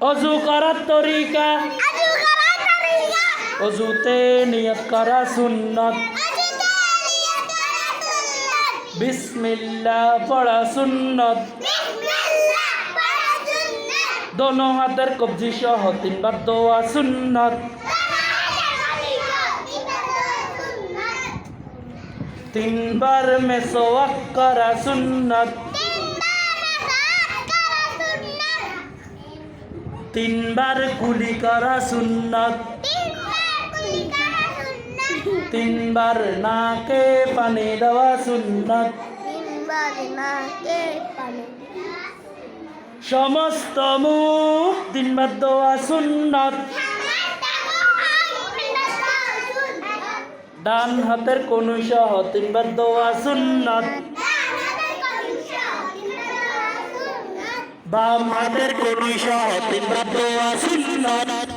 অজু করার তরিকা অজুতে নিয়ত করা সুন্নত বিসমিল্লাহ পড়া সুন্নত দোনো হাতের কবজি সহ তিনবার দোয়া সুন্নত তিনবার মেসওয়াক করা সুন্নত তিনবার কুলি করা সুন্নত তিনবার নাকে পানি দেওয়া সুন্নত সমস্ত মুখ তিনবার দোয়া সুন্নত ডান হাতের কনুই সহ তিনবার দোয়া সুন্নত বাম হাতের কনুই সহ তিনবার দোয়া সুন্নত